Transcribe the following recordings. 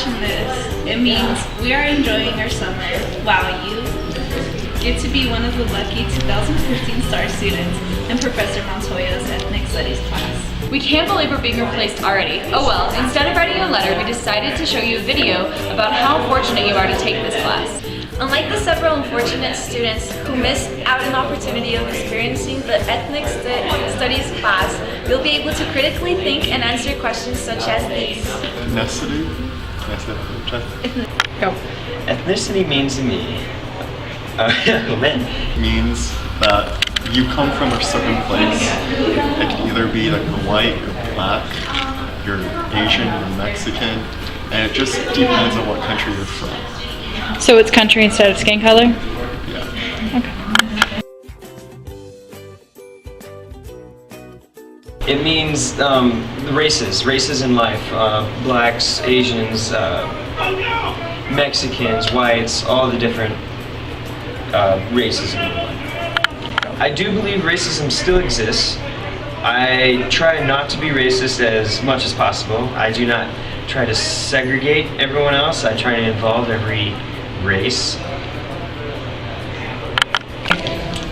watching this, it means we are enjoying our summer while you get to be one of the lucky 2015 STAR students in Professor Montoya's Ethnic Studies class. We can't believe we're being replaced already. Oh well, instead of writing you a letter, we decided to show you a video about how fortunate you are to take this class. Unlike the several unfortunate students who missed out on the opportunity of experiencing the Ethnic Studies class, you'll be able to critically think and answer questions such as these. Ethnicity? Go. Ethnicity means to me, Means that you come from a certain place. It can either be like you're white, you're black, you're Asian, you're Mexican, and it just depends on what country you're from. So it's country instead of skin color? Yeah. Okay. it means races in life, blacks, Asians, Mexicans, whites, all the different races. I do believe racism still exists. I try not to be racist as much as possible. I do not try to segregate everyone else. I try to involve every race.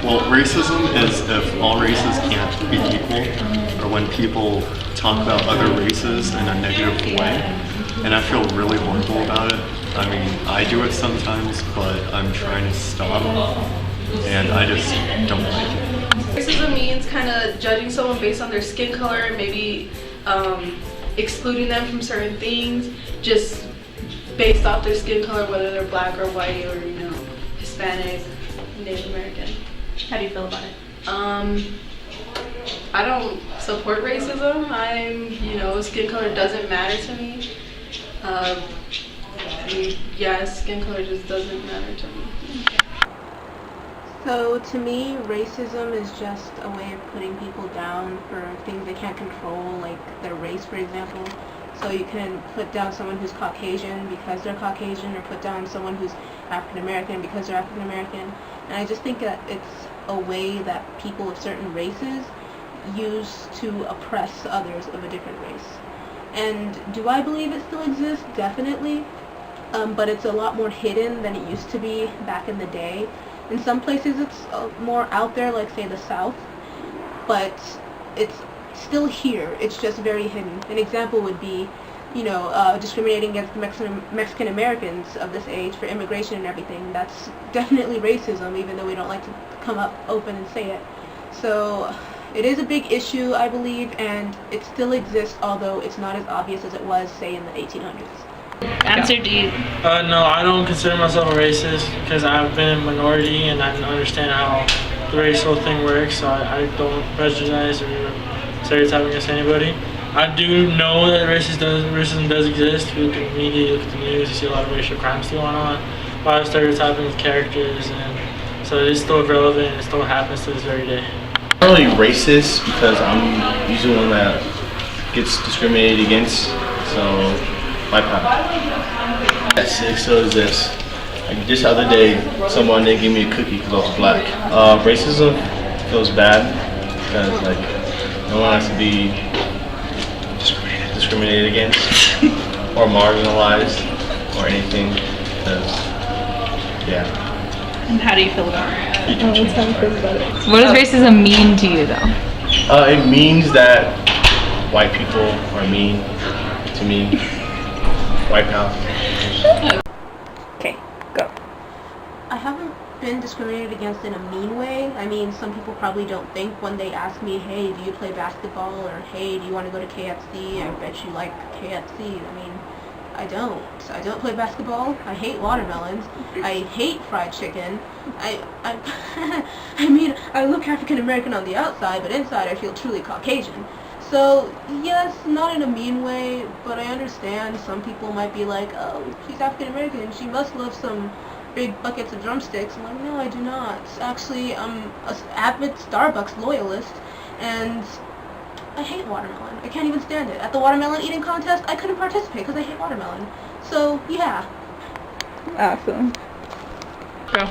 Well, racism is if all races can't be equal, or when people talk about other races in a negative way, and I feel really horrible about it. I mean, I do it sometimes, but I'm trying to stop, and I just don't like it. Racism means kind of judging someone based on their skin color, maybe excluding them from certain things, just based off their skin color, whether they're black or white or, you know, Hispanic, Native American. How do you feel about it? I don't support racism. Skin color doesn't matter to me. Skin color just doesn't matter to me. So to me, racism is just a way of putting people down for things they can't control, like their race, for example. So you can put down someone who's Caucasian because they're Caucasian, or put down someone who's African American because they're African American. And I just think that it's a way that people of certain races use to oppress others of a different race. And do I believe it still exists? Definitely. But it's a lot more hidden than it used to be back in the day. In some places it's more out there, like say the South, but it's still here. It's just very hidden. An example would be, discriminating against Mexican Americans of this age for immigration and everything. That's definitely racism, even though we don't like to come up open and say it. So it is a big issue, I believe, and it still exists, although it's not as obvious as it was, say, in the 1800s. Answer D. No, I don't consider myself a racist because I've been a minority and I understand how the racial thing works, so I don't prejudice or stereotype against anybody. I do know that racism does exist. You look at the media, you look at the news, you see a lot of racial crimes still going on, a lot of stereotyping with characters, and so it's still relevant, it still happens to this very day. I'm not really racist because I'm usually one that gets discriminated against, so my power. Yes, it still exists. Like just the other day, someone didn't give me a cookie because I was black. Racism feels bad because no one has to be discriminated against or marginalized or anything. And how do you feel about it? What does racism mean to you, though? It means that white people are mean to me. White power. Okay, go. I haven't been discriminated against in a mean way. I mean, some people probably don't think when they ask me, hey, do you play basketball? Or hey, do you want to go to KFC? I bet you like KFC. I mean, I don't. I don't play basketball. I hate watermelons. I hate fried chicken. I mean, I look African American on the outside, but inside I feel truly Caucasian. So, yes, not in a mean way, but I understand some people might be like, oh, she's African American, she must love some big buckets of drumsticks. I'm like, no, I do not. Actually, I'm an avid Starbucks loyalist, and I hate watermelon. I can't even stand it. At the watermelon eating contest, I couldn't participate because I hate watermelon. So, yeah. Awesome. Go.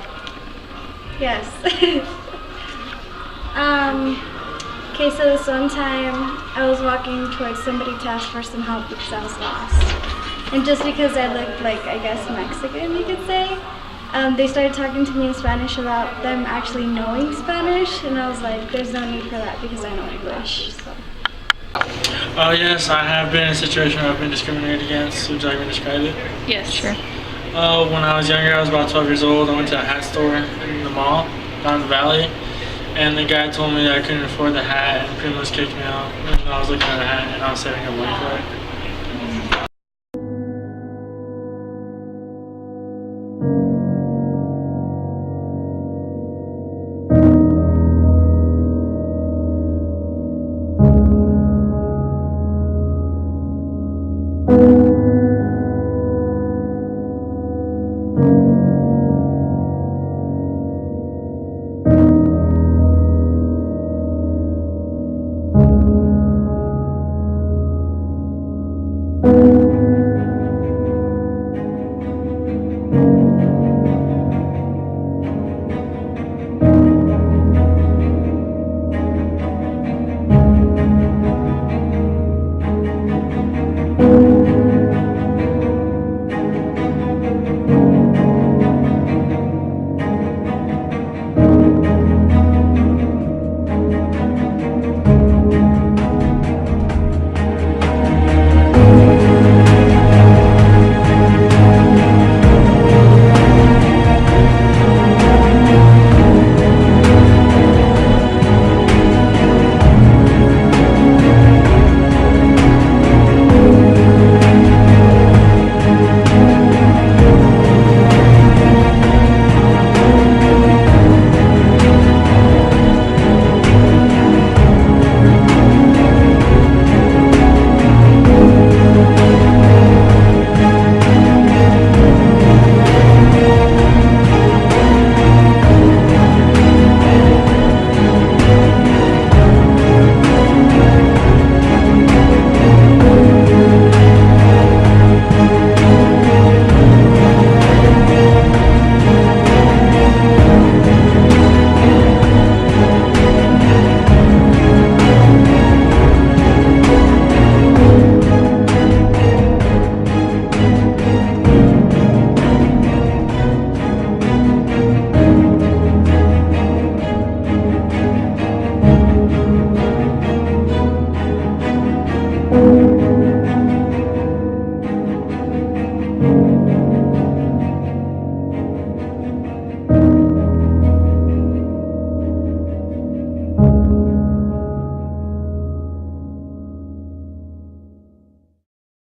Yes. Okay, so this one time I was walking towards somebody to ask for some help because I was lost. And just because I looked like, I guess, Mexican, you could say, they started talking to me in Spanish about them actually knowing Spanish, and I was like, there's no need for that because I know English. So. Oh yes, I have been in a situation where I've been discriminated against. Would you like me to describe it? Yes, sure. When I was younger, I was about 12 years old. I went to a hat store in the mall down in the valley, and the guy told me that I couldn't afford the hat and pretty much kicked me out. And I was looking at the hat and I was saving up money for it. Thank you.